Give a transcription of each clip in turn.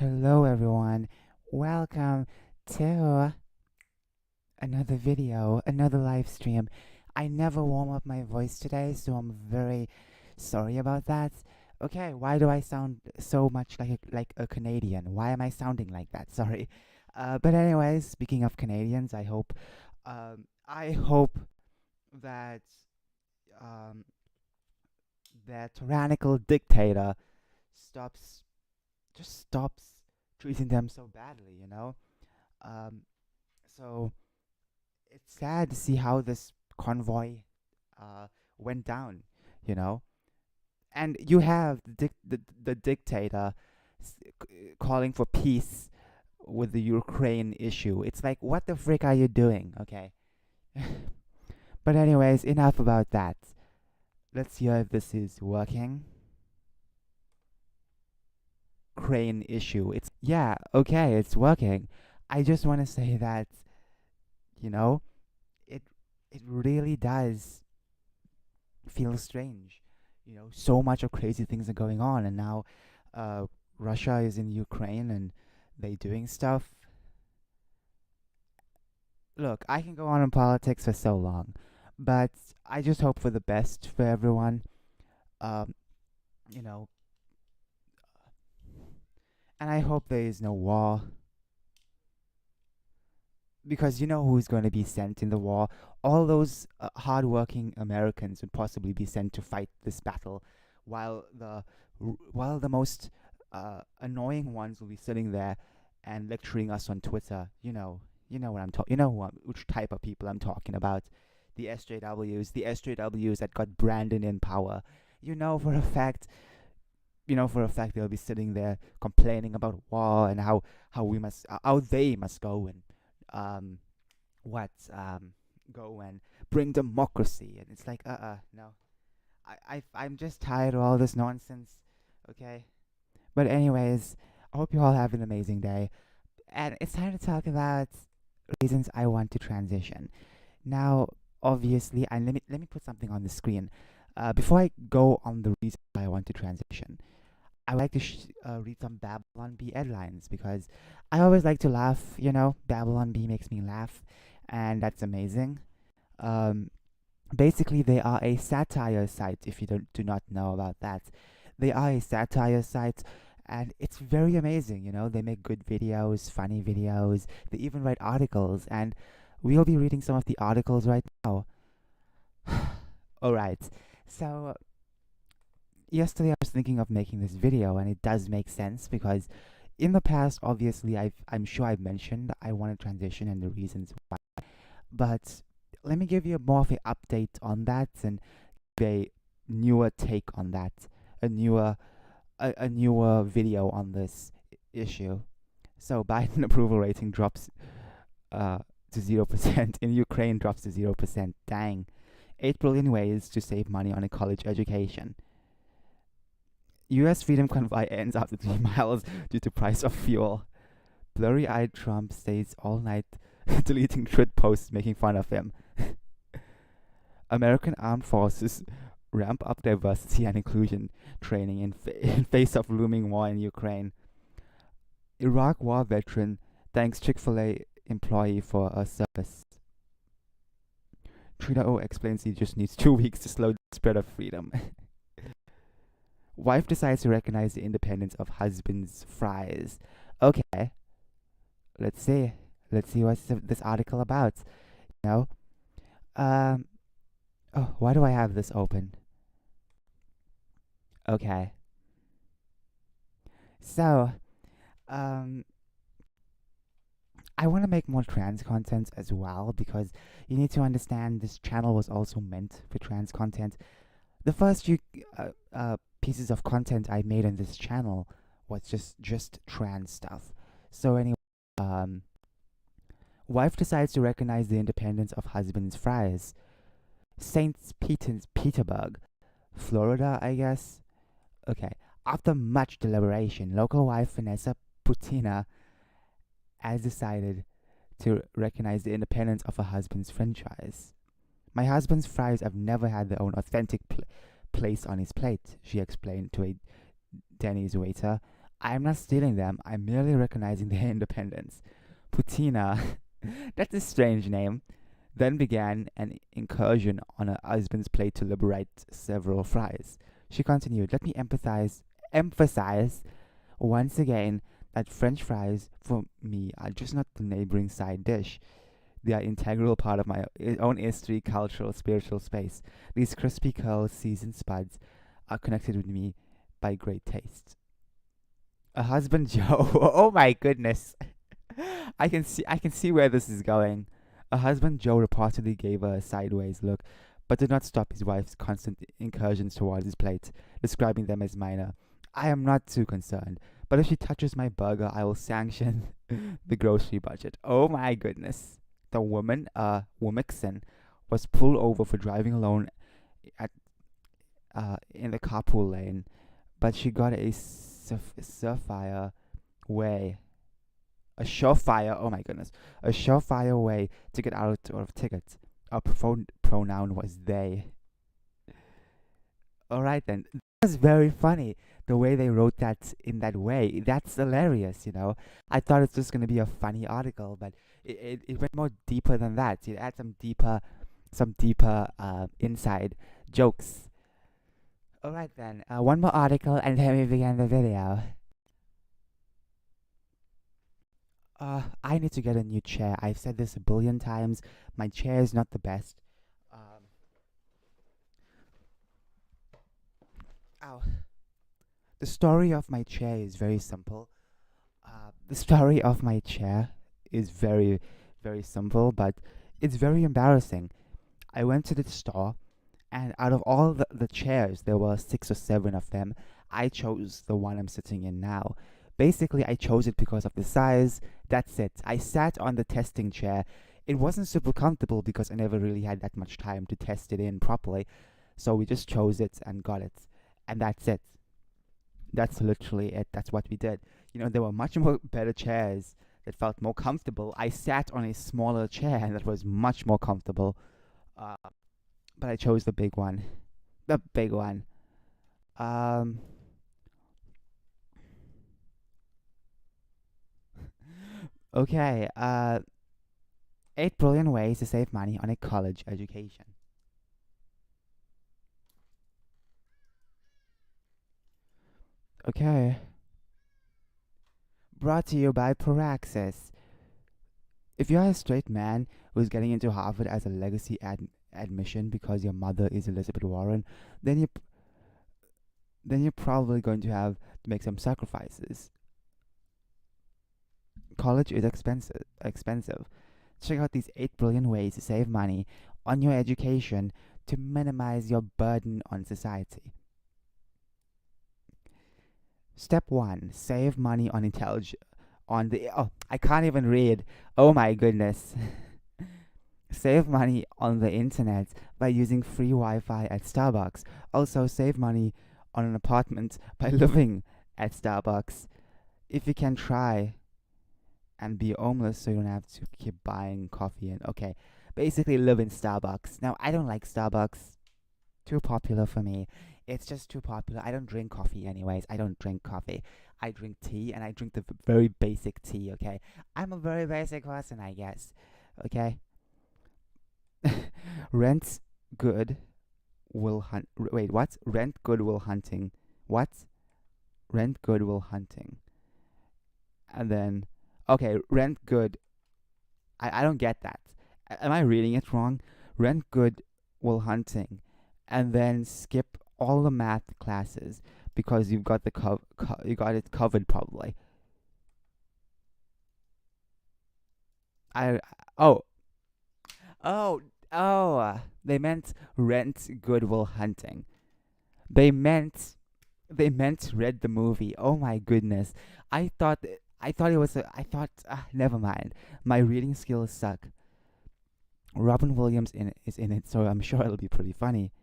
Hello, everyone. Welcome to another video, another live stream. I never warm up my voice today, so I'm very sorry about that. Okay, why do I sound so much like a Canadian? Why am I sounding like that? Sorry. But anyways, speaking of Canadians, I hope that um, that tyrannical dictator stops stops treating them so badly. Um, so it's sad to see how this convoy uh, went down, you know. And you have the dictator calling for peace with the Ukraine issue. It's like, what the frick are you doing? Okay. But anyways, enough about that. Let's hear if this is working. Crane issue. It's yeah, okay, it's working. I just want to say that, you know, it it really does feel strange. So much of crazy things are going on, and now uh, Russia is in Ukraine and they doing stuff. Look, I can go on in politics for so long, but I just hope for the best for everyone. Um, you know, and I hope there is no war because you know who's going to be sent in the war. All those hardworking Americans would possibly be sent to fight this battle, while the most annoying ones will be sitting there and lecturing us on Twitter. You know what I'm talking. Which type of people I'm talking about. The SJWs that got Brandon in power. You know for a fact. They'll be sitting there complaining about war and how they must go and um what go and bring democracy, and it's like no. I'm just tired of all this nonsense. Okay, but anyways, I hope you all have an amazing day, and it's time to talk about reasons I want to transition. Now, obviously, and let me put something on the screen. Before I go on the reason why I want to transition, I would like to read some Babylon Bee headlines because I always like to laugh. Babylon Bee makes me laugh, and that's amazing. Um, Basically, they are a satire site. If you do not know about that, they are a satire site, and it's very amazing. They make good videos, funny videos. They even write articles, and we'll be reading some of the articles right now. All right, so yesterday I was thinking of making this video, and it does make sense because in the past, obviously, I'm sure I've mentioned I want to transition and the reasons why. But let me give you more of an update on that and a newer take on that, a newer video on this issue. So Biden approval rating drops to 0%. In Ukraine drops to 0%. Dang. 8 billion ways to save money on a college education. U.S. Freedom Convoy ends after 3 miles due to price of fuel. Blurry-eyed Trump stays all night deleting tweet posts making fun of him. American armed forces ramp up diversity and inclusion training in face of looming war in Ukraine. Iraq war veteran thanks Chick-fil-A employee for a service. Trudeau explains he just needs 2 weeks to slow the spread of freedom. Wife decides to recognize the independence of husband's fries. Okay, let's see. Let's see what's this article about. You know, oh, why do I have this open? Okay, so I want to make more trans content as well because you need to understand this channel was also meant for trans content. The first few pieces of content I made on this channel was just trans stuff. So anyway, wife decides to recognize the independence of husband's fries. St. Petersburg, Florida, I guess. Okay. After much deliberation, local wife Vanessa Putina has decided to recognize the independence of her husband's franchise. My husband's fries have never had their own authentic place on his plate, she explained to a Denny's waiter. I'm not stealing them, I'm merely recognizing their independence. Putina, that's a strange name, then began an incursion on her husband's plate to liberate several fries. She continued, let me emphasize once again that French fries for me are just not the neighboring side dish. They are integral part of my own history, cultural, spiritual space. These crispy curls, seasoned spuds, are connected with me by great taste. A husband Joe. Oh my goodness. I can see where this is going. A husband Joe reportedly gave her a sideways look, but did not stop his wife's constant incursions towards his plate, describing them as minor. I am not too concerned, but if she touches my burger, I will sanction the grocery budget. Oh my goodness. The woman, Womixon, was pulled over for driving alone at in the carpool lane, but she got a surefire way, oh my goodness, a surefire way to get out of tickets. Our pronoun was they. Alright then. That was very funny the way they wrote that in that way. That's hilarious. I thought it's just gonna be a funny article, but it went more deeper than that. It had some deeper inside jokes. Alright then, one more article and then we begin the video. I need to get a new chair. I've said this a billion times. My chair is not the best. Um, ow. The story of my chair is very simple. The story of my chair is very, very simple, but it's very embarrassing. I went to the store, and out of all the chairs, there were 6 or 7 of them. I chose the one I'm sitting in now. Basically, I chose it because of the size. That's it. I sat on the testing chair. It wasn't super comfortable because I never really had that much time to test it in properly. So we just chose it and got it. And that's it. That's literally it. That's what we did. There were much more better chairs that felt more comfortable. I sat on a smaller chair and that was much more comfortable. Uh, but I chose the big one. The big one. Um, okay. 8 brilliant ways to save money on a college education. Okay. Brought to you by Praxis. If you're a straight man who's getting into Harvard as a legacy admission because your mother is Elizabeth Warren, then you're probably going to have to make some sacrifices. College is expensive. Check out these 8 brilliant ways to save money on your education to minimize your burden on society. Step 1: save money on I can't even read. Oh my goodness. Save money on the internet by using free Wi-Fi at Starbucks. Also, save money on an apartment by living at Starbucks. If you can, try and be homeless so you don't have to keep buying coffee and okay. Basically live in Starbucks. Now I don't like Starbucks. Too popular for me. It's just too popular. I don't drink coffee anyways. I don't drink coffee. I drink tea and I drink the very basic tea, okay? I'm a very basic person, I guess. Okay? Rent good will hunt. Wait, what? Rent good will hunting. What? Rent good will hunting. And then, okay, rent good. I don't get that. Am I reading it wrong? Rent good will hunting. And then skip all the math classes because you've got you got it covered probably. I oh oh oh. They meant rent Goodwill Hunting. They meant read the movie. Oh my goodness. I thought it was never mind. My reading skills suck. Robin Williams is in it, so I'm sure it'll be pretty funny.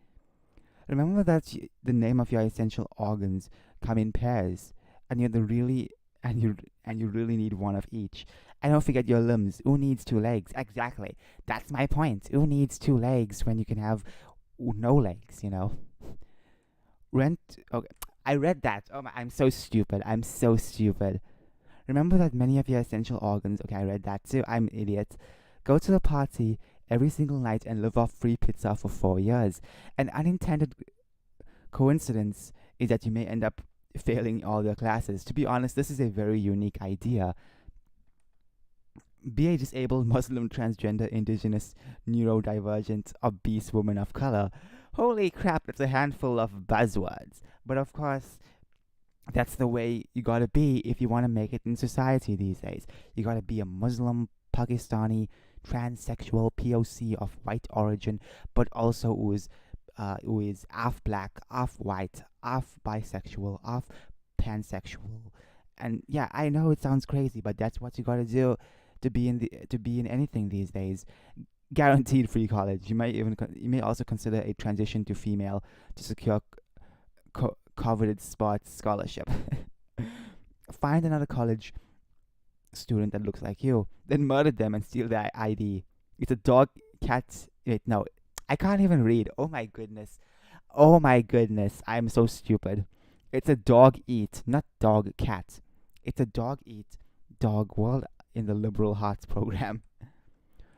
Remember that the name of your essential organs come in pairs, and you're the really and you really need one of each. And don't forget your limbs. Who needs 2 legs? Exactly. That's my point. Who needs 2 legs when you can have no legs? Rent. Okay. I read that. Oh my, I'm so stupid. I'm so stupid. Remember that many of your essential organs. Okay, I read that too. I'm an idiot. Go to the party every single night and live off free pizza for 4 years. An unintended coincidence is that you may end up failing all your classes. To be honest, this is a very unique idea. Be a disabled Muslim, transgender, indigenous, neurodivergent, obese woman of color. Holy crap, that's a handful of buzzwords. But of course, that's the way you gotta be if you wanna make it in society these days. You gotta be a Muslim, Pakistani, transsexual POC of white origin, but also who is half black, half white, half bisexual, half pansexual. And yeah, I know it sounds crazy, but that's what you gotta do to be in anything these days. Guaranteed free college. You may also consider a transition to female to secure coveted sports scholarship. Find another college student that looks like you, then murder them and steal their ID. It's a dog, cat. Wait, no, I can't even read. Oh my goodness. Oh my goodness. I'm so stupid. It's a dog eat, not dog cat. It's a dog eat, dog world in the liberal arts program.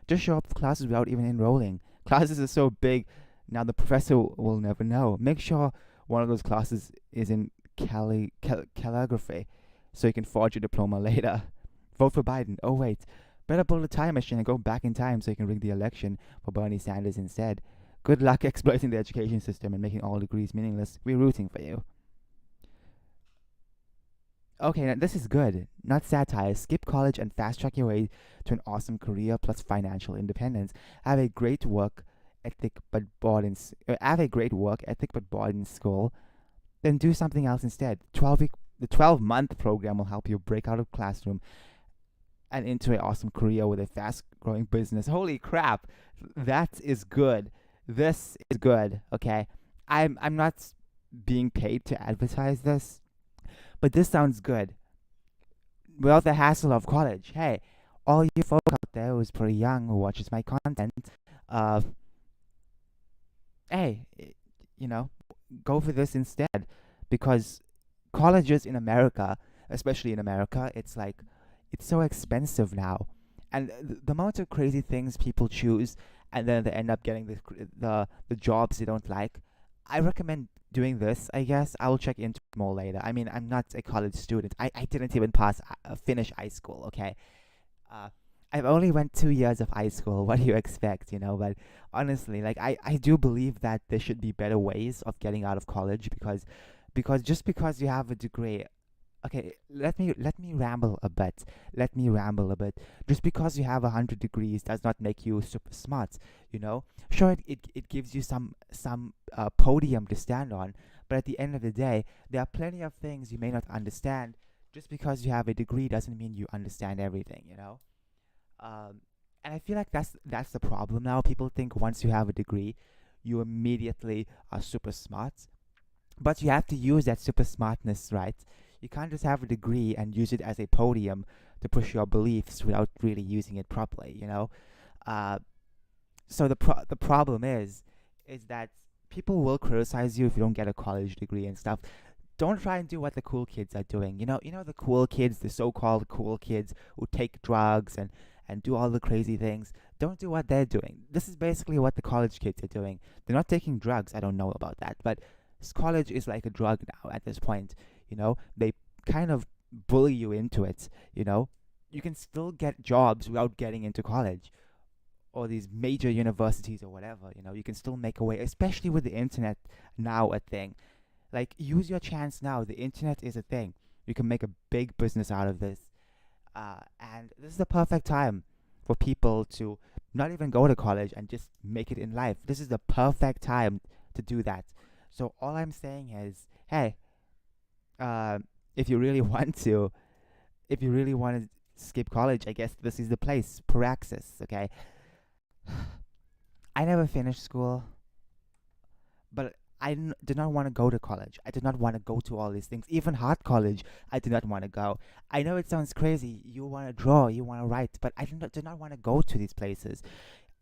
Just show up for classes without even enrolling. Classes are so big, now the professor will never know. Make sure one of those classes is in calligraphy so you can forge your diploma later. Vote for Biden. Oh, wait. Better build a time machine and go back in time so you can rig the election for Bernie Sanders instead. Good luck exploiting the education system and making all degrees meaningless. We're rooting for you. Okay, now this is good. Not satire. Skip college and fast track your way to an awesome career plus financial independence. Have a great work ethic but bored have a great work ethic but bored in school. Then do something else instead. The 12-month program will help you break out of classroom and into an awesome career with a fast growing business. Holy crap. That is good. This is good. Okay. I'm not being paid to advertise this, but this sounds good. Without the hassle of college. Hey, all you folk out there who's pretty young who watches my content, uh, hey, you know, go for this instead, because colleges in America, especially in America, it's so expensive now, and the amount of crazy things people choose, and then they end up getting the jobs they don't like. I recommend doing this. I guess I'll check into it more later. I mean, I'm not a college student. I didn't even finish high school. Okay, uh, I've only went 2 years of high school. What do you expect, But honestly, like I do believe that there should be better ways of getting out of college, because just because you have a degree, okay, let me ramble a bit. Let me ramble a bit. Just because you have 100 degrees does not make you super smart. Sure, it gives you some podium to stand on, but at the end of the day, there are plenty of things you may not understand. Just because you have a degree doesn't mean you understand everything. Um, and I feel like that's the problem now. People think once you have a degree, you immediately are super smart, but you have to use that super smartness, right? You can't just have a degree and use it as a podium to push your beliefs without really using it properly. Uh, so the problem is that people will criticize you if you don't get a college degree and stuff. Don't try and do what the cool kids are doing. The cool kids, the so-called cool kids who take drugs and do all the crazy things. Don't do what they're doing. This is basically what the college kids are doing. They're not taking drugs. I don't know about that, but college is like a drug now at this point. They kind of bully you into it. You can still get jobs without getting into college or these major universities or whatever. You can still make a way, especially with the internet now a thing. Like, use your chance now. The internet is a thing. You can make a big business out of this. And this is the perfect time for people to not even go to college and just make it in life. This is the perfect time to do that. So all I'm saying is, hey, uh, if you really if you really want to skip college, I guess this is the place. Praxis, okay? I never finished school, but did not want to go to college. I did not want to go to all these things. Even hard college, I did not want to go. I know it sounds crazy. You want to draw, you want to write, but I did not want to go to these places.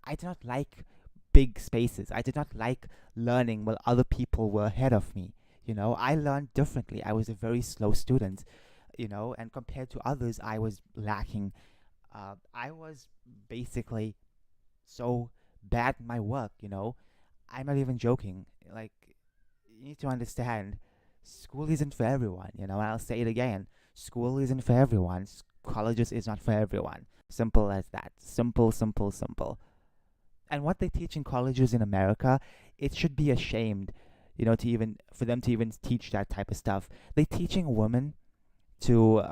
I did not like big spaces. I did not like learning while other people were ahead of me. I learned differently. I was a very slow student, and compared to others, I was lacking. I was basically so bad in my work. I'm not even joking. Like, you need to understand, school isn't for everyone. And I'll say it again: school isn't for everyone. Colleges is not for everyone. Simple as that. Simple, simple, simple. And what they teach in colleges in America, it should be ashamed, to even for them to even teach that type of stuff. They teaching women to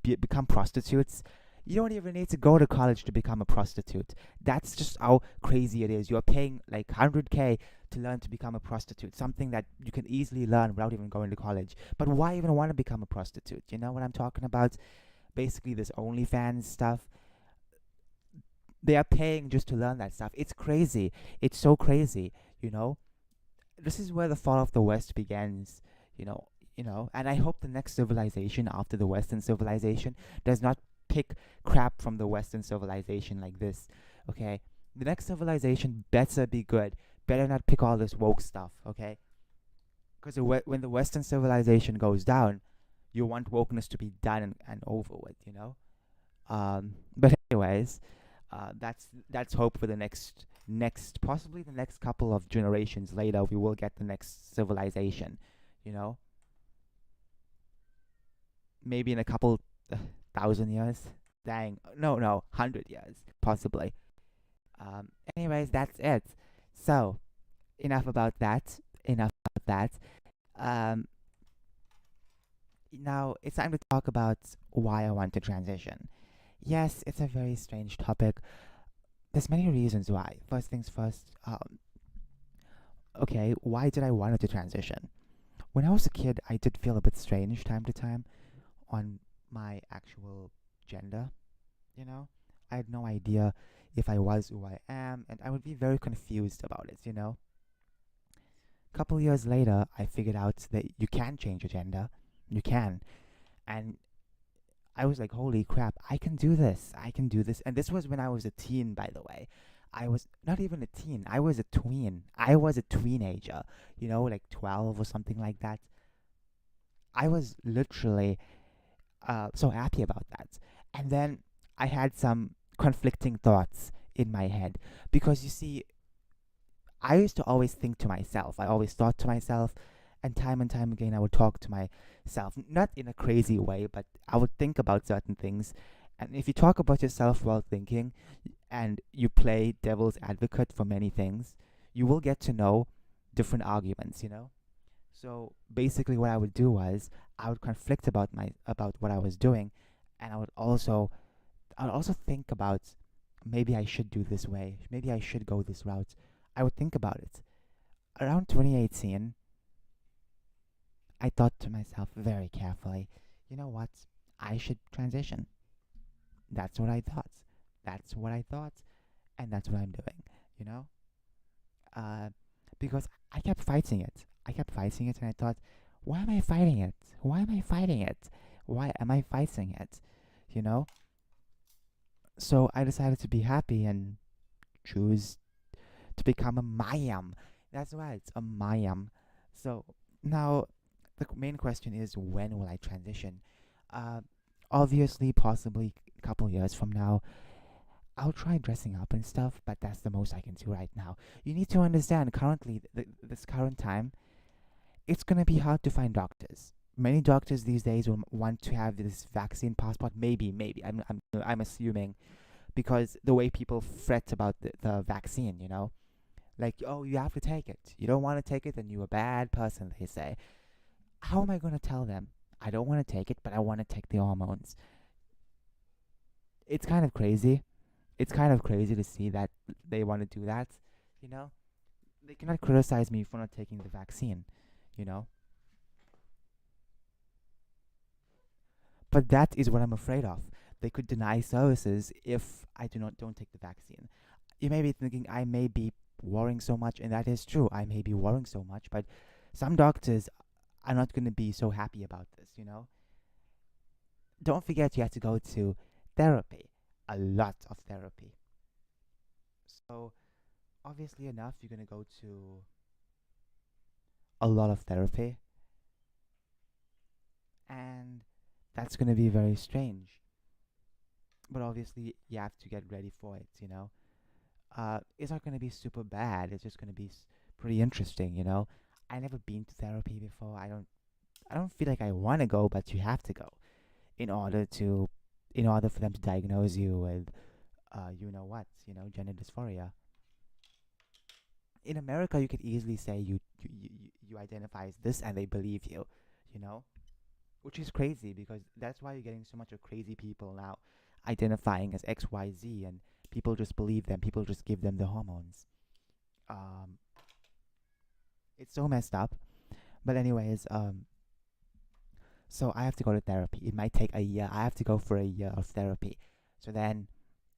become prostitutes. You don't even need to go to college to become a prostitute. That's just how crazy it is. You're paying like 100K to learn to become a prostitute, something that you can easily learn without even going to college. But why even want to become a prostitute? You know what I'm talking about? Basically, this OnlyFans stuff. They are paying just to learn that stuff. It's crazy. It's so crazy. You know, this is where the fall of the West begins. You know, and I hope the next civilization after the Western civilization does not pick crap from the Western civilization like this. Okay, the next civilization better be good. Better not pick all this woke stuff. Okay, because when the Western civilization goes down, you want wokeness to be done and over with. But anyways, that's hope for the next possibly the next couple of generations later. We will get the next civilization. You know, maybe in a couple thousand years. Dang, no, 100 years possibly. Anyways, that's it. So enough about that. Enough about that. Um, Now it's time to talk about why I want to transition. Yes, it's a very strange topic. There's many reasons why. First things first. Okay, why did I want to transition? When I was a kid, I did feel a bit strange time to time on my actual gender. You know, I had no idea if I was who I am, and I would be very confused about it. Couple years later, I figured out that you can change your gender. You can, and I was like, holy crap, I can do this. I can do this. And this was when I was a teen, by the way. I was not even a teen. I was a tween. I was a teenager, like 12 or something like that. I was literally so happy about that. And then I had some conflicting thoughts in my head because you see, I used to always think to myself. I always thought to myself, and time again, I would talk to myself, not in a crazy way, but I would think about certain things. And if you talk about yourself while thinking, and you play devil's advocate for many things, you will get to know different arguments. So basically, what I would do was I would conflict about what I was doing, and I would also think about maybe I should do this way, maybe I should go this route. I would think about it. Around 2018, I thought to myself very carefully, you know what? I should transition. That's what I thought. That's what I thought, and that's what I'm doing, you know? Uh, because I kept fighting it. I kept fighting it, and I thought, why am I fighting it? Why am I fighting it? Why am I fighting it? You know? So I decided to be happy and choose to become a Mayam. That's right, a Mayam. So now the main question is, when will I transition? Uh, Obviously, possibly a couple years from now, I'll try dressing up and stuff, but that's the most I can do right now. You need to understand, currently, this current time, it's gonna be hard to find doctors. Many doctors these days will want to have this vaccine passport. Maybe. I'm assuming because the way people fret about the vaccine, like, oh, you have to take it. You don't want to take it, then you're a bad person. They say. How am I gonna tell them? I don't want to take it, but I want to take the hormones. It's kind of crazy. It's kind of crazy to see that they want to do that. You know, they cannot criticize me for not taking the vaccine. You know, but that is what I'm afraid of. They could deny services if I don't take the vaccine. You may be thinking I may be worrying so much, and that is true. I may be worrying so much, but some doctors are not going to be so happy about this. Don't forget you have to go to therapy, a lot of therapy. So obviously enough, you're gonna go to a lot of therapy, and that's gonna be very strange. But obviously, you have to get ready for it. It's not gonna be super bad. It's just gonna be pretty interesting. I never been to therapy before. I don't feel like I want to go, but you have to go in order to, in order for them to diagnose you with, gender dysphoria. In America, you could easily say you identify as this, and they believe you. You know, which is crazy because that's why you're getting so much of crazy people now identifying as XYZ, and people just believe them. People just give them the hormones. Um, it's so messed up. But anyways, so I have to go to therapy. It might take a year. I have to go for a year of therapy. So then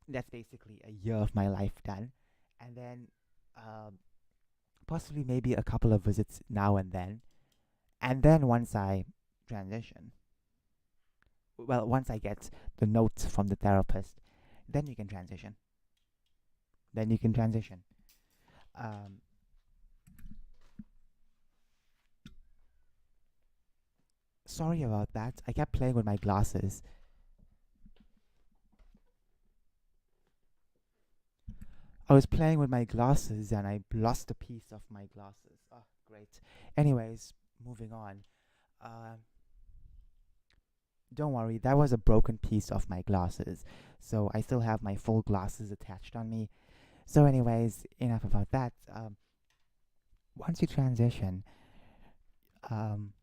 that's basically a year of my life done, and then um, possibly maybe a couple of visits now and then once I transition, well, once I get the notes from the therapist, then you can transition. Then you can transition. Um, Sorry about that. I kept playing with my glasses. I was playing with my glasses and I lost a piece of my glasses. Oh, great. Anyways, moving on. Um, don't worry, that was a broken piece of my glasses. So I still have my full glasses attached on me. So, anyways, enough about that. Once you transition, um,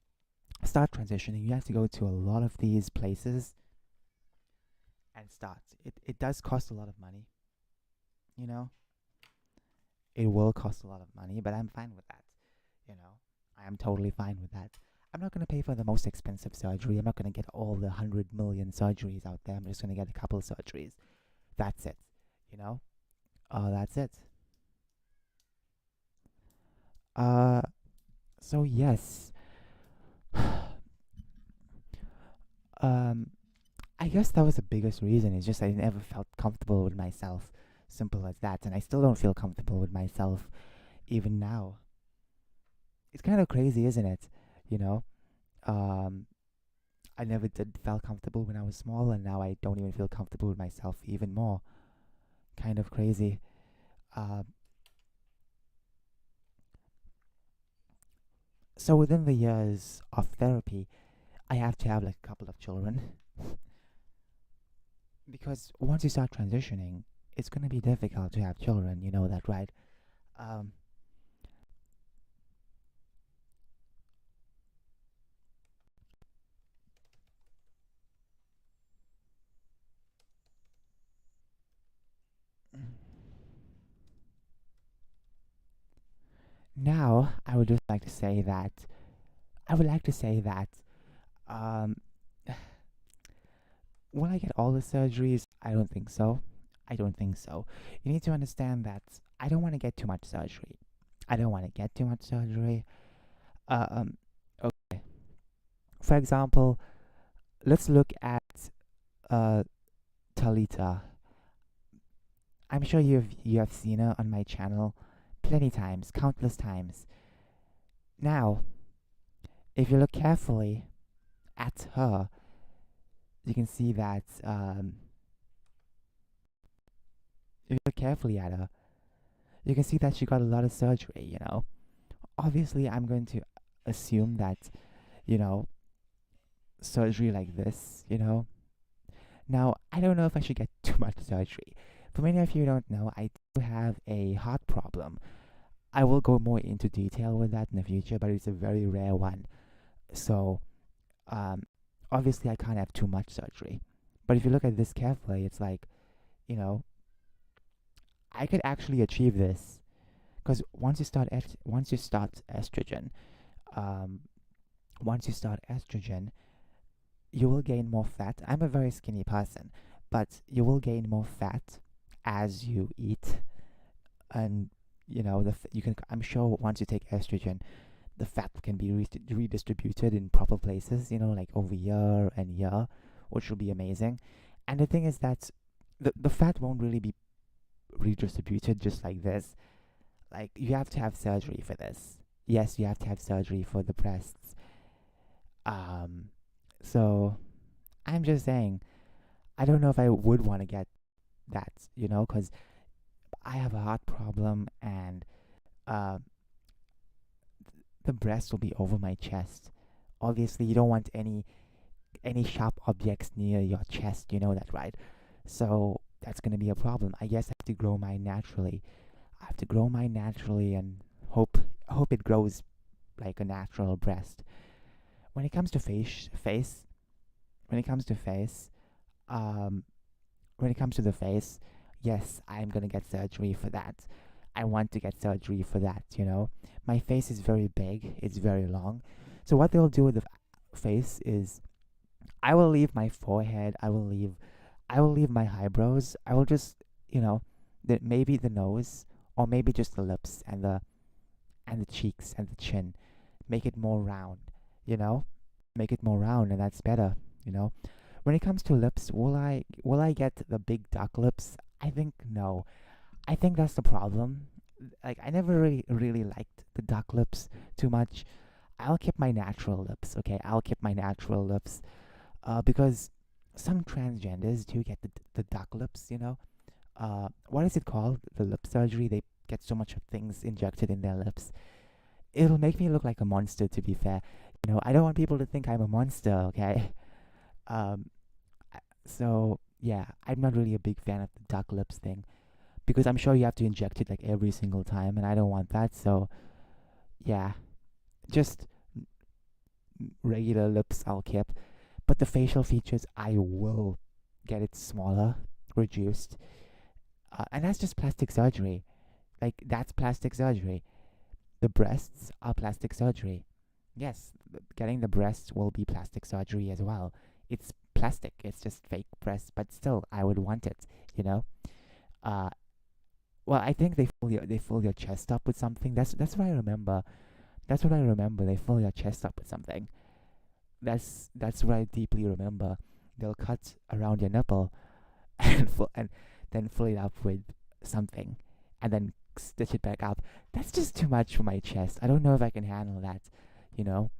start transitioning, you have to go to a lot of these places and start. It does cost a lot of money, you know? It will cost a lot of money, but I'm fine with that, you know? I am totally fine with that. I'm not going to pay for the most expensive surgery. I'm not going to get all the 100 million surgeries out there. I'm just going to get a couple surgeries. That's it, you know? That's it. Uh, so yes. um, I guess that was the biggest reason. It's just I never felt comfortable with myself. Simple as that. And I still don't feel comfortable with myself even now. It's kind of crazy, isn't it? You know, um, I never did felt comfortable when I was small, and now I don't even feel comfortable with myself even more. Kind of crazy. Um, so within the years of therapy, I have to have like a couple of children because once you start transitioning, it's gonna be difficult to have children. You know that, right? Um, Now, I would just like to say that I would like to say that um, will I get all the surgeries? I don't think so. I don't think so. You need to understand that I don't want to get too much surgery. I don't want to get too much surgery. Um, okay. For example, let's look at uh, Talita. I'm sure you have seen her on my channel plenty times, countless times. Now, if you look carefully at her, you can see that if you look carefully at her, you can see that she got a lot of surgery. Obviously, I'm going to assume that, you know, surgery like this. Now, I don't know if I should get too much surgery. For many of you who don't know, I do have a heart problem. I will go more into detail with that in the future, but it's a very rare one. So, um, obviously, I can't have too much surgery. But if you look at this carefully, it's like, you know, I could actually achieve this because once you start estrogen, um, once you start estrogen, you will gain more fat. I'm a very skinny person, but you will gain more fat as you eat, and you can. I'm sure once you take estrogen, the fat can be redistributed in proper places. Like over year and year, which will be amazing. And the thing is that the fat won't really be redistributed just like this. Like you have to have surgery for this. yes, you have to have surgery for the breasts. Um, so I'm just saying, I don't know if I would want to get that, because I have a heart problem, and uh, the breast will be over my chest. Obviously, you don't want any sharp objects near your chest. You know that, right? So that's gonna be a problem. I guess I have to grow mine naturally. I have to grow mine naturally and hope it grows like a natural breast. When it comes to when it comes to face, um, when it comes to the face, yes, I'm gonna get surgery for that. I want to get surgery for that. My face is very big, it's very long. So what they'll do with the face is I will leave my forehead, I will leave my eyebrows. I will just, maybe the nose, or maybe just the lips and the cheeks and the chin. Make it more round, you know? Make it more round, and that's better, you know? When it comes to lips, will I get the big duck lips? I think no. I think that's the problem. Like, I never really liked the duck lips too much. I'll keep my natural lips, okay? I'll keep my natural lips. Because some transgenders do get the duck lips. What is it called? The lip surgery. They get so much of things injected in their lips. It'll make me look like a monster, to be fair. I don't want people to think I'm a monster, okay? Um, so yeah, I'm not really a big fan of the duck lips thing because I'm sure you have to inject it like every single time, and I don't want that. So yeah, just regular lips I'll keep, but the facial features I will get it smaller, reduced, and that's just plastic surgery. Like, that's plastic surgery. The breasts are plastic surgery. Yes, getting the breasts will be plastic surgery as well. It's plastic. It's just fake breasts, but still, I would want it. You know. Uh, well, I think they fill your chest up with something. That's what I remember. That's what I remember. They fill your chest up with something. That's what I deeply remember. They'll cut around your nipple and then fill it up with something, and then stitch it back up. That's just too much for my chest. I don't know if I can handle that. You know,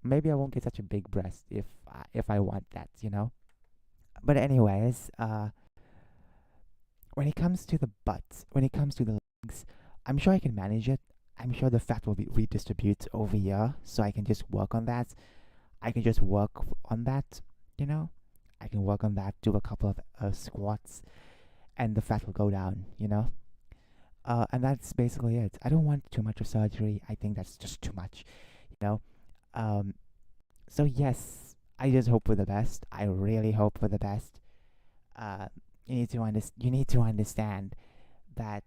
maybe I won't get such a big breast if I want that. But anyways, when it comes to the butt, when it comes to the legs, I'm sure I can manage it. I'm sure the fat will be redistributed over here, so I can just work on that. I can just work on that. You know, I can work on that. Do a couple of squats, and the fat will go down. And that's basically it. I don't want too much of surgery. I think that's just too much. You know. Um. So yes, I just hope for the best. I really hope for the best. Uh, you need to understand that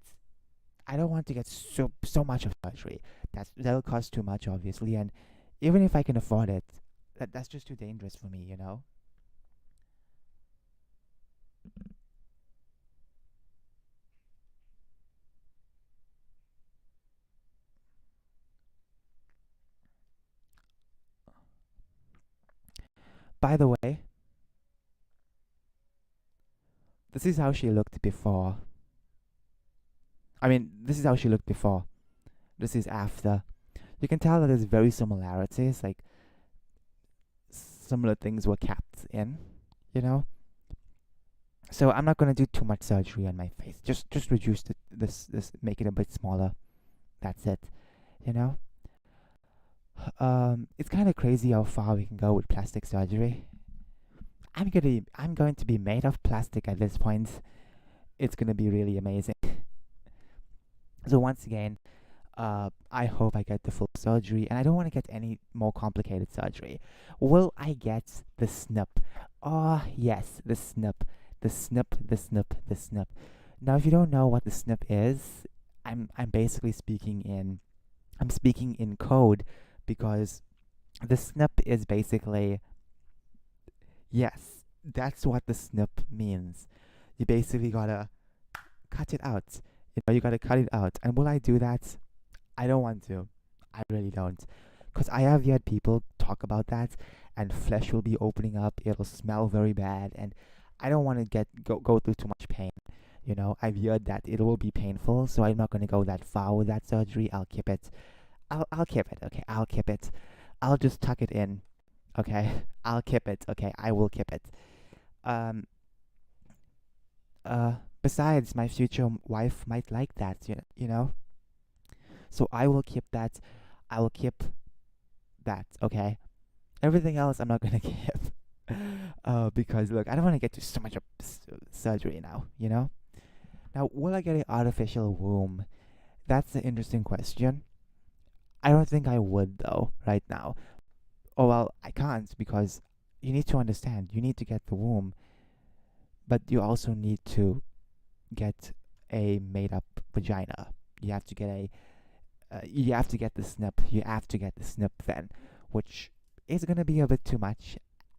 I don't want to get so much of surgery. That'll cost too much, obviously, and even if I can afford it, that's just too dangerous for me. By the way, this is how she looked before. I mean, this is how she looked before. This is after. You can tell that there's very similarities. Like, similar things were kept in. You know. So I'm not gonna do too much surgery on my face. Just reduce this, make it a bit smaller. That's it. You know. It's kind of crazy how far we can go with plastic surgery. I'm going to be made of plastic at this point. It's gonna be really amazing. So once again, I hope I get the full surgery, and I don't want to get any more complicated surgery. Will I get the snip? Oh yes, the snip, the snip, the snip, the snip. Now, if you don't know what the snip is, I'm basically speaking in code, because the snip is basically, yes, that's what the snip means. You basically gotta cut it out. You gotta cut it out. And will I do that? I don't want to. I really don't. Because I have heard people talk about that, and flesh will be opening up. It'll smell very bad, and I don't want to go through too much pain. I've heard that it will be painful, so I'm not gonna go that far with that surgery. I'll keep it. I'll keep it. Okay, I'll keep it. I'll just tuck it in. Okay, I'll keep it. Okay, I will keep it. Um. Uh. Besides, my future wife might like that. You know. So I will keep that. I will keep that. Okay. Everything else I'm not gonna keep. Because look, I don't want to get to so much of surgery now. You know. Now, will I get an artificial womb? That's an interesting question. I don't think I would though right now. Oh well, I can't because you need to understand. You need to get the womb, but you also need to get a made-up vagina. You have to get a. You have to get the snip. You have to get the snip then, which is gonna be a bit too much.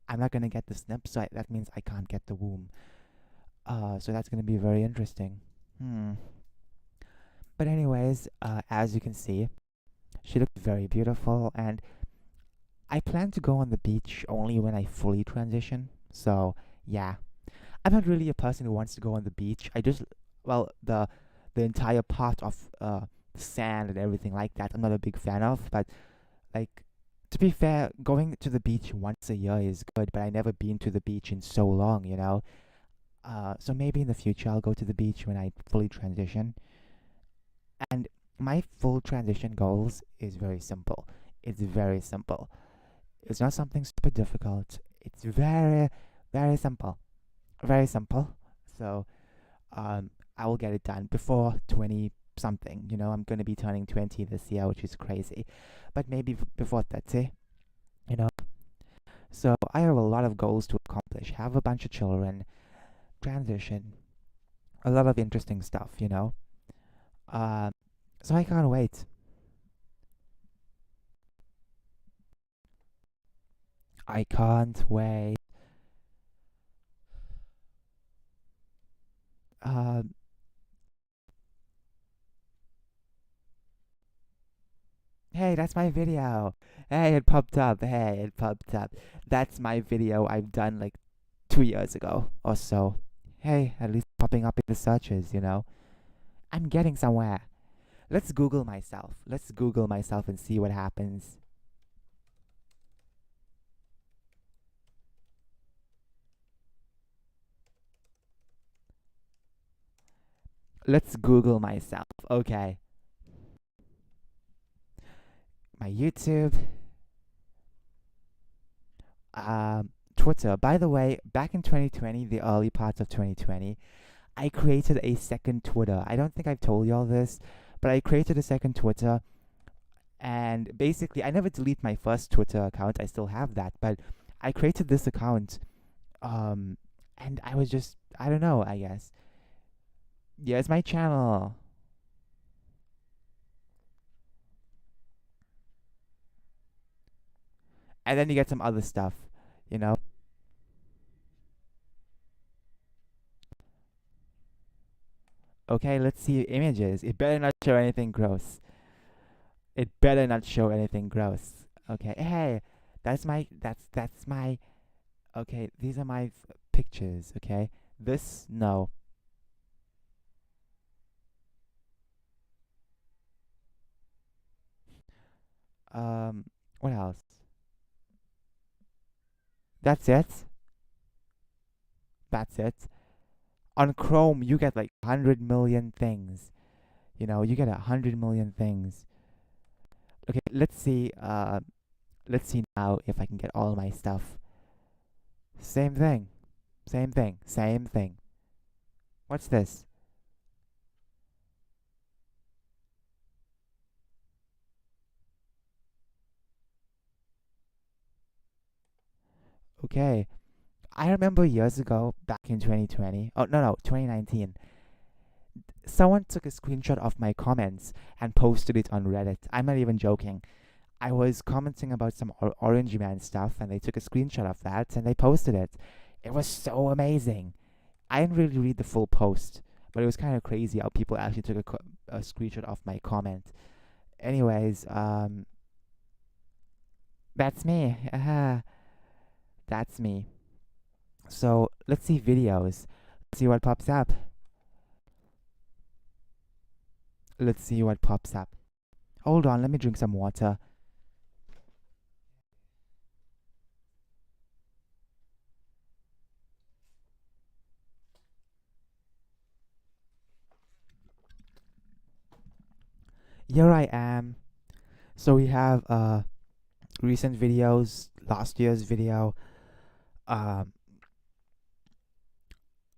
I'm not gonna get the snip, so that means I can't get the womb. So that's gonna be very interesting. Hmm. But anyways, as you can see, she looked very beautiful, and I plan to go on the beach only when I fully transition. So yeah, I'm not really a person who wants to go on the beach. I just, well, the entire part of the sand and everything like that, I'm not a big fan of. But like, to be fair, going to the beach once a year is good. But I never been to the beach in so long, you know. So maybe in the future I'll go to the beach when I fully transition. And my full transition goals is very simple. It's very simple. It's not something super difficult. It's very, very simple. Very simple. So, um, I will get it done before 20 something. You know, I'm going to be turning 20 this year, which is crazy. But maybe before 30, you know. So, I have a lot of goals to accomplish. Have a bunch of children, transition, a lot of interesting stuff, you know. Uh, so, I can't wait. I can't wait. Um, Hey, that's my video. Hey, it popped up. Hey, it popped up. That's my video I've done like 2 years ago or so. Hey, at least popping up in the searches, you know? I'm getting somewhere. Let's Google myself. Let's Google myself and see what happens. Let's Google myself. Okay. My YouTube. Twitter. By the way, back in 2020, the early parts of 2020, I created a second Twitter. I don't think I've told y'all this, but I created a second Twitter. And basically, I never delete my first Twitter account. I still have that, but I created this account. Um, and I was just, I don't know, I guess. Yeah, it's my channel. And then you get some other stuff, you know? Okay, let's see images. It better not show anything gross. It better not show anything gross. Okay, hey, that's my, okay, these are my pictures, okay? This, no. What else? That's it? That's it? On Chrome, you get like 100 million things. You know, you get 100 million things. Okay, let's see now if I can get all my stuff. Same thing. Same thing. Same thing. What's this? Okay. I remember years ago, back in 2020. Oh, no, 2019. Someone took a screenshot of my comments and posted it on Reddit. I'm not even joking. I was commenting about some Orange Man stuff, and they took a screenshot of that and they posted it. It was so amazing. I didn't really read the full post, but it was kind of crazy how people actually took a screenshot of my comment. Anyways, that's me. That's me. So let's see videos. Let's see what pops up. Let's see what pops up. Hold on, let me drink some water. Here I am. So we have recent videos, last year's video. Um,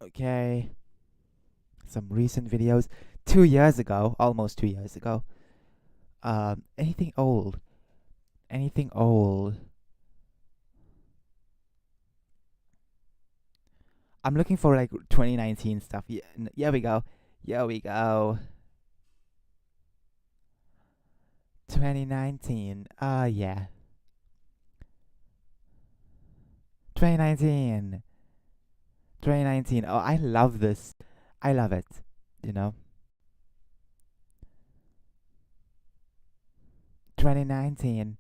okay, some recent videos, 2 years ago, almost 2 years ago. Anything old? Anything old? I'm looking for like 2019 stuff. Yeah, here we go. Here we go. 2019. Yeah. 2019. 2019. Oh, I love this. I love it. You know? 2019.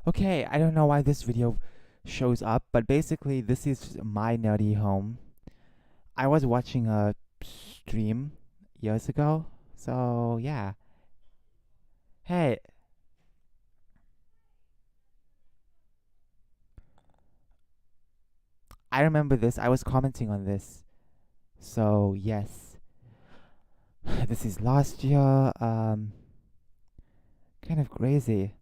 Okay, I don't know why this video shows up, but basically, this is my nerdy home. I was watching a stream years ago, so yeah. Hey, I remember this. I was commenting on this. So, yes. This is last year. Kind of crazy.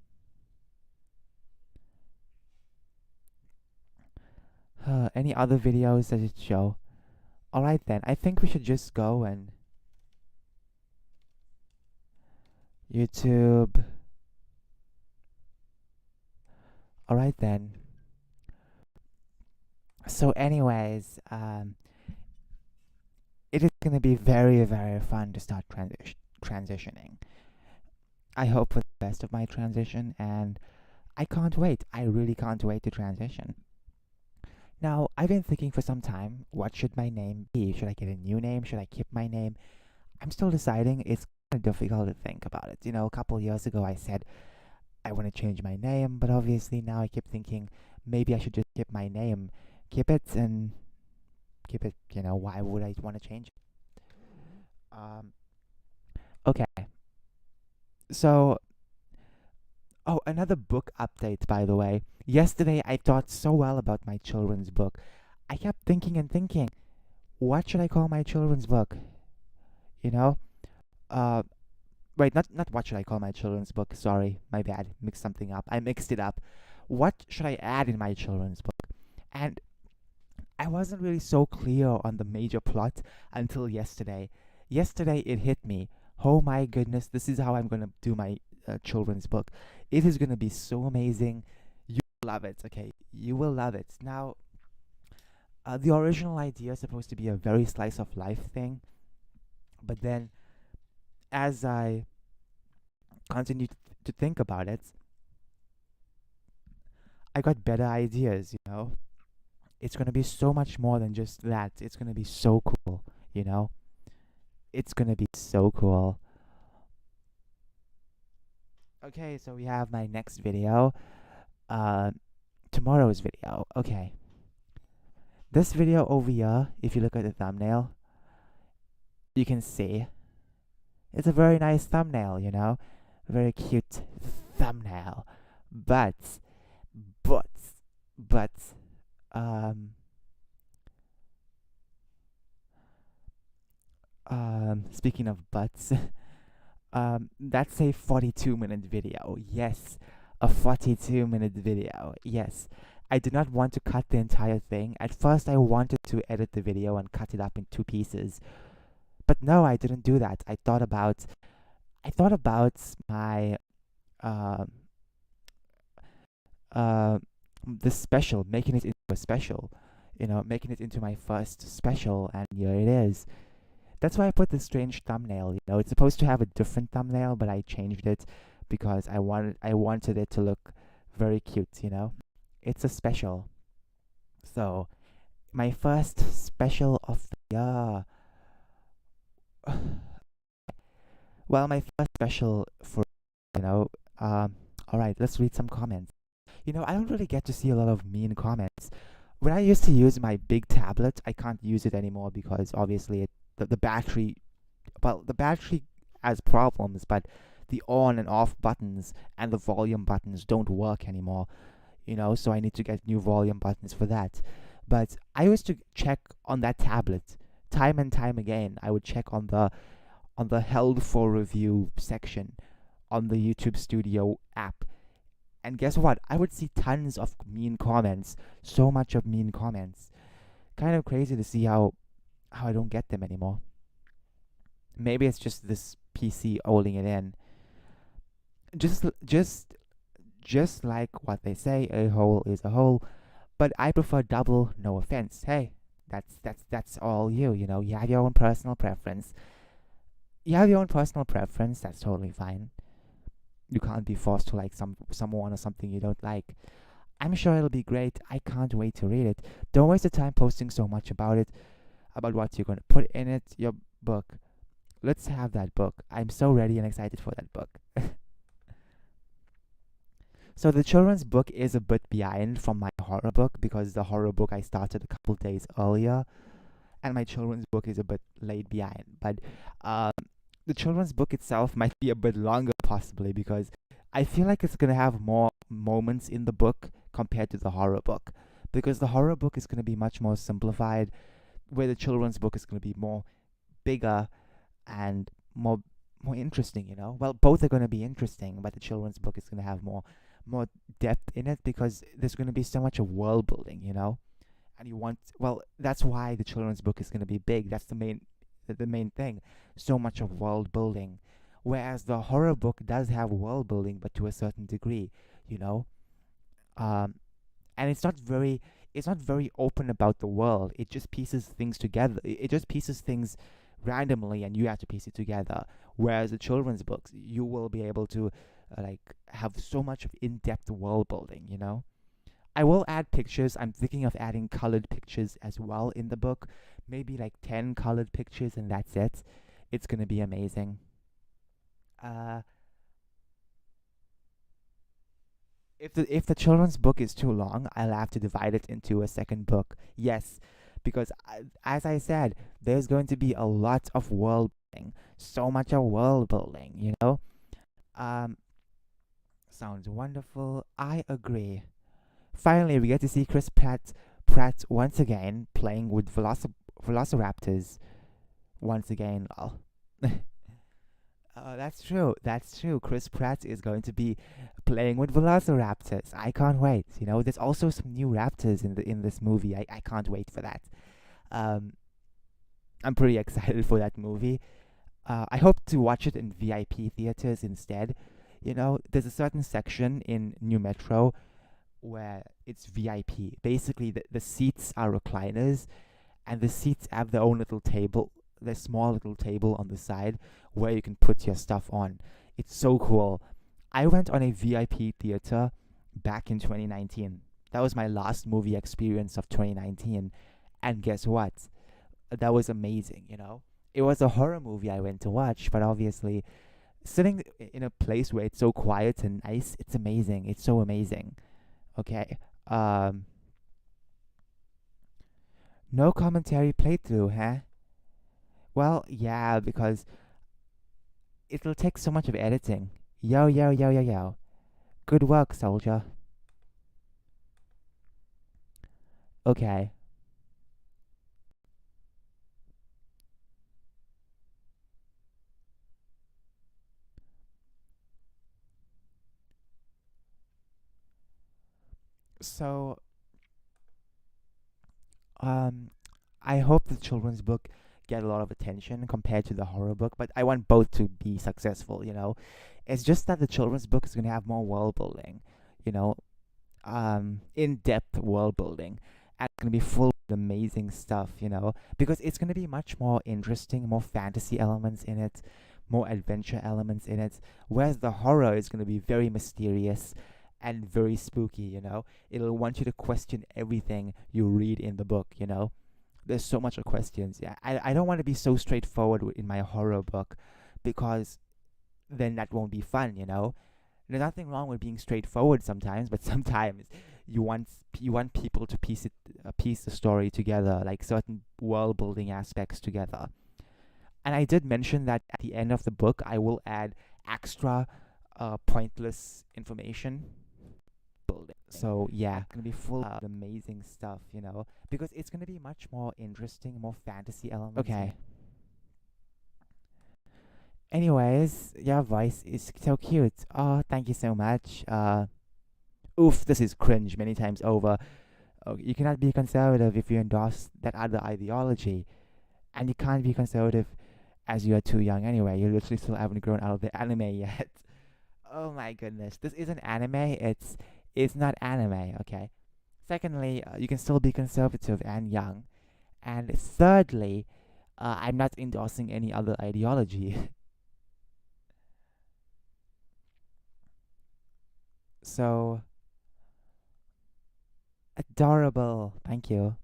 Any other videos that it show? Alright then, I think we should just go and YouTube. Alright then. So, anyways, it is gonna be very, very fun to start transitioning. I hope for the best of my transition, and I can't wait. I really can't wait to transition. Now, I've been thinking for some time, what should my name be? Should I get a new name? Should I keep my name? I'm still deciding. It's kind of difficult to think about it. You know, a couple years ago I said I want to change my name, but obviously now I keep thinking maybe I should just keep my name. Keep it and keep it, why would I want to change it? Okay. So, oh, another book update, by the way. Yesterday I thought so well about my children's book. I kept thinking and thinking, what should I call my children's book? You know? Uh, Wait, not what should I call my children's book? Sorry, my bad. Mixed something up. I mixed it up. What should I add in my children's book? And I wasn't really so clear on the major plot until yesterday. Yesterday it hit me. Oh my goodness, this is how I'm gonna do my children's book. It is gonna be so amazing. You will love it. Okay, you will love it. Now, the original idea is supposed to be a very slice of life thing, but then as I continue to think about it, I got better ideas. It's gonna be so much more than just that. It's gonna be so cool. You know, it's gonna be so cool. Okay, so we have my next video. Uh, Tomorrow's video. Okay, this video over here. If you look at the thumbnail, you can see it's a very nice thumbnail. Very cute thumbnail. But, but, but, um, speaking of butts, that's a 42-minute video. Yes, a 42-minute video. Yes. I did not want to cut the entire thing. At first, I wanted to edit the video and cut it up in two pieces. But no, I didn't do that. I thought about my uh, uh, this special, making it into a special, making it into my first special, and here it is. That's why I put this strange thumbnail. It's supposed to have a different thumbnail, but I changed it because I wanted it to look very cute. It's a special. So, my first special of the year. Well, my first special for, you know, um, all right, let's read some comments. I don't really get to see a lot of mean comments. When I used to use my big tablet, I can't use it anymore because obviously the battery, well, the battery has problems, but the on and off buttons and the volume buttons don't work anymore, so I need to get new volume buttons for that. But I used to check on that tablet time and time again. I would check on the held for review section on the YouTube Studio app. And guess what? I would see tons of mean comments, so much of mean comments. Kind of crazy to see how I don't get them anymore. Maybe it's just this PC holding it in. Just just just like what they say, a hole is a hole, but I prefer double, no offense. Hey, that's all you, you have your own personal preference. You have your own personal preference, that's totally fine. You can't be forced to like someone or something you don't like. I'm sure it'll be great. I can't wait to read it. Don't waste the time posting so much about it, about what you're going to put in it, your book. Let's have that book. I'm so ready and excited for that book. So the children's book is a bit behind from my horror book because the horror book I started a couple days earlier, and my children's book is a bit late behind. But um, the children's book itself might be a bit longer, possibly, because I feel like it's gonna have more moments in the book compared to the horror book. Because the horror book is gonna be much more simplified, where the children's book is gonna be more bigger and more interesting. Well, both are gonna be interesting, but the children's book is gonna have more depth in it because there's gonna be so much of world building. And that's why the children's book is gonna be big. That's the main thing. So much of world building, whereas the horror book does have world building, but to a certain degree. You know, um, and it's not very open about the world. It just pieces things together. It just pieces things randomly, and you have to piece it together. Whereas the children's books, you will be able to like have so much of in-depth world building. I will add pictures. I'm thinking of adding colored pictures as well in the book. Maybe like 10 colored pictures, and that's it. It's gonna be amazing. Uh, if the children's book is too long, I'll have to divide it into a second book. Yes, because as I said, there's going to be a lot of world building, so much of world building. Um, sounds wonderful. I agree. Finally, we get to see Chris Pratt once again playing with velociraptors once again. Oh. That's true. That's true. Chris Pratt is going to be playing with velociraptors. I can't wait. There's also some new raptors in this movie. I can't wait for that. Um, I'm pretty excited for that movie. I hope to watch it in VIP theaters instead. There's a certain section in New Metro where it's VIP. Basically, the seats are recliners, and the seats have their own little table, their small little table on the side where you can put your stuff on. It's so cool. I went on a VIP theater back in 2019. That was my last movie experience of 2019. And guess what? That was amazing. It was a horror movie I went to watch, but obviously, sitting in a place where it's so quiet and nice, it's amazing. It's so amazing. Okay. No commentary playthrough, huh? Well, yeah, because it'll take so much of editing. Yo, yo, yo, yo, yo. Good work, soldier. Okay. So, um, I hope the children's book get a lot of attention compared to the horror book, but I want both to be successful. It's just that the children's book is going to have more world building, you know, in-depth world building, and it's going to be full of amazing stuff, because it's going to be much more interesting, more fantasy elements in it, more adventure elements in it, whereas the horror is going to be very mysterious and very spooky. It'll want you to question everything you read in the book. there's so much of questions. Yeah, I don't want to be so straightforward in my horror book, because then that won't be fun, you know. There's nothing wrong with being straightforward sometimes, but sometimes you want people to piece the story together, like certain world building aspects together. And I did mention that at the end of the book, I will add extra pointless information building. So yeah, it's gonna be full of amazing stuff, you know, because it's gonna be much more interesting, more fantasy elements. Okay. Anyways, your voice is so cute. Oh, thank you so much. Oof, this is cringe many times over. Oh, you cannot be conservative if you endorse that other ideology, and you can't be conservative as you are too young anyway. You literally still haven't grown out of the anime yet. Oh my goodness, this isn't anime. It's not anime. Okay. Secondly, you can still be conservative and young. And thirdly, I'm not endorsing any other ideology. So adorable. Thank you.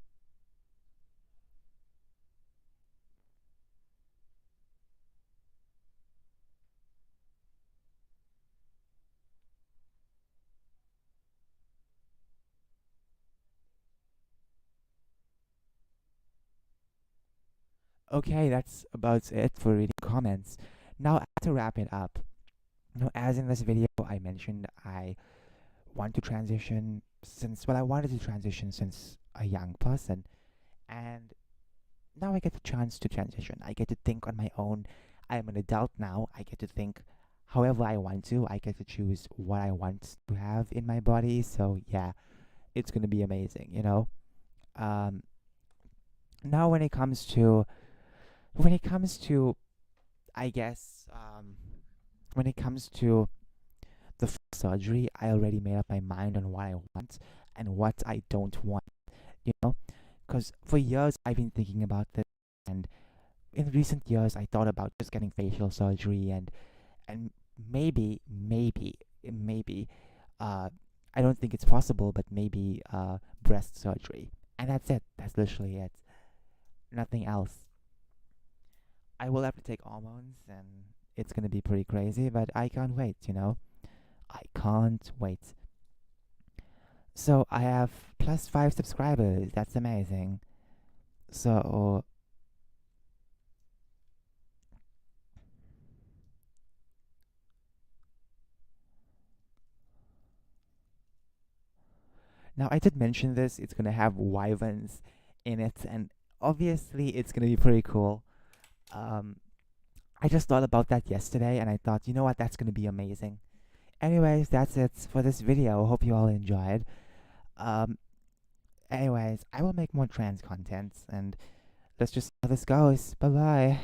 Okay, that's about it for reading comments. Now, to wrap it up, as in this video, I mentioned I want to transition since, well, I wanted to transition since a young person, and now I get the chance to transition. I get to think on my own. I'm an adult now. I get to think however I want to. I get to choose what I want to have in my body. So, yeah, it's going to be amazing, you know? Um, now, when it comes to, I guess, when it comes to the surgery, I already made up my mind on what I want and what I don't want, you know? Because for years I've been thinking about this, and in recent years I thought about just getting facial surgery and maybe, uh, I don't think it's possible, but maybe breast surgery, and that's it. That's literally it. Nothing else. I will have to take hormones, and it's gonna be pretty crazy, but I can't wait. You know, I can't wait. So I have plus 5 subscribers. That's amazing. So now I did mention this. It's gonna have wyverns in it, and obviously it's gonna be pretty cool. Um, I just thought about that yesterday, and I thought, you know what, that's gonna be amazing. Anyways, that's it for this video. Hope you all enjoyed. Um, anyways, I will make more trans content, and let's just see how this goes. Bye bye.